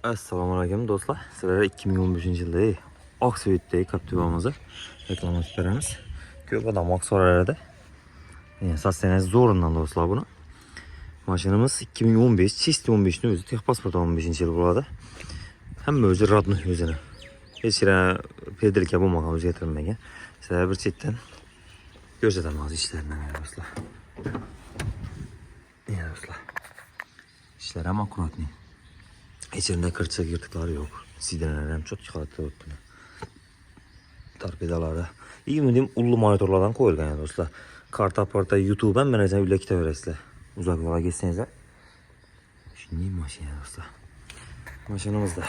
Assalomu alaykum do'stlar. Sizlarga 2015 yildagi Oqsuvetdagi Captiva'mizni reklamlasib beramiz. Ko'p odam so'rardi. Satsangiz zo'rindan do'stlar buni. Mashinamiz 2015, чисти 15 ni o'zi, texpasport 15-yil bo'ladi. Hamma o'zi radnoy o'zini. Hech qanday pedalka bo'lmagan, o'zgartirilmagan. Sizlarga bir chetdan ko'rsataman ishlarini do'stlar. Do'stlar. İşler ham akkuratniy. İçerinde kırçık yırtıkları yok. Sideneler hem çok çıkarttı. Torpedolarda. İyi mi diyeyim, ullu monitorlardan koyulgan ya dostlar. Karta parta YouTube'dan ben mesela üle kitap öğresler. Uzaklara geçseniz. Şimdi maşin ya dostlar. Maşinimizde.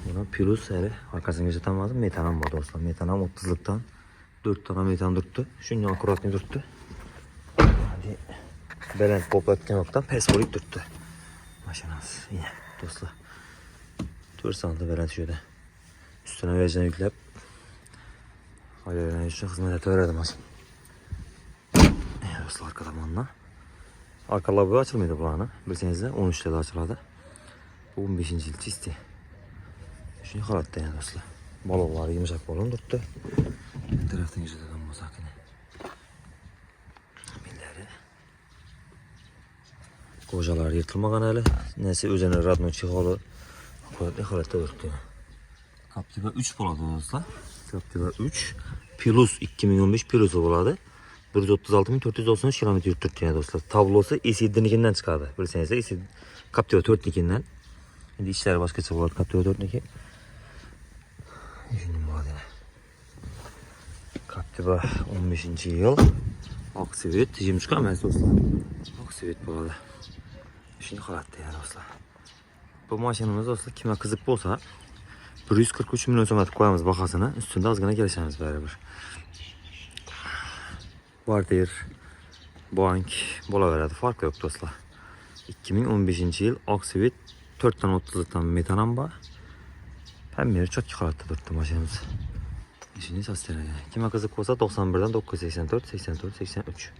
Buna Plus hele arkasını göstermezdim. Metanam var dostlar. Metanam 30'luktan 4 tane metan durttu. Şimdi akkuratni durttu. Hadi. Belen poplatken noktadan pespolik durttu. Maşinamız yine dostlar. 4 santim veren şöyle. Üstüne vereceğini yüklep. Hayırlı için hizmet öğrendim maşin. Dostlar arka tabanına. Arka lavabo açılmıyordu bu ana. Bilseniz de 13'te de açıldı. Bu 15. yıl çisti. Şimdi halatta yani dostlar. Balonlar yumuşak balon tuttu. Bir taraftan güzel adam mazakine. Milleri. Kocalar yırtılmagan hali. Neyse üzerine radno çıkalı. Akkuratli halatta örttü. Captiva 3 boladı dostlar. Captiva 3 Plus 2015 Plus boladı. 136.493 km yürüttü yani dostlar. Tablosu ECD'nikinden çıkardı. Bilseniz de Captiva 4'nikinden. Şimdi işler başka boladı Captiva 4'niki. Şimdi madem. Captiva 15. yıl. Oqsuvet tijim çıkamaz dostlar. Oqsuvet boladı. Şimdi halatta ya dostlar. Bu maşinimiz dostlar kime kızık bolsa 143 milyon so'm koyamiz bahasini, üstünde ozgina kelishamiz baribir. Barter, bank bo'laveradi, farqi yo'q do'stlar. 2015 yil Oqsuvet 4 dan 30'dan metanam bor. Hamma chotki holatda turibdi mashinamiz. Ishini so'stiragan. Kime qiziq bo'lsa 91 dan 984 83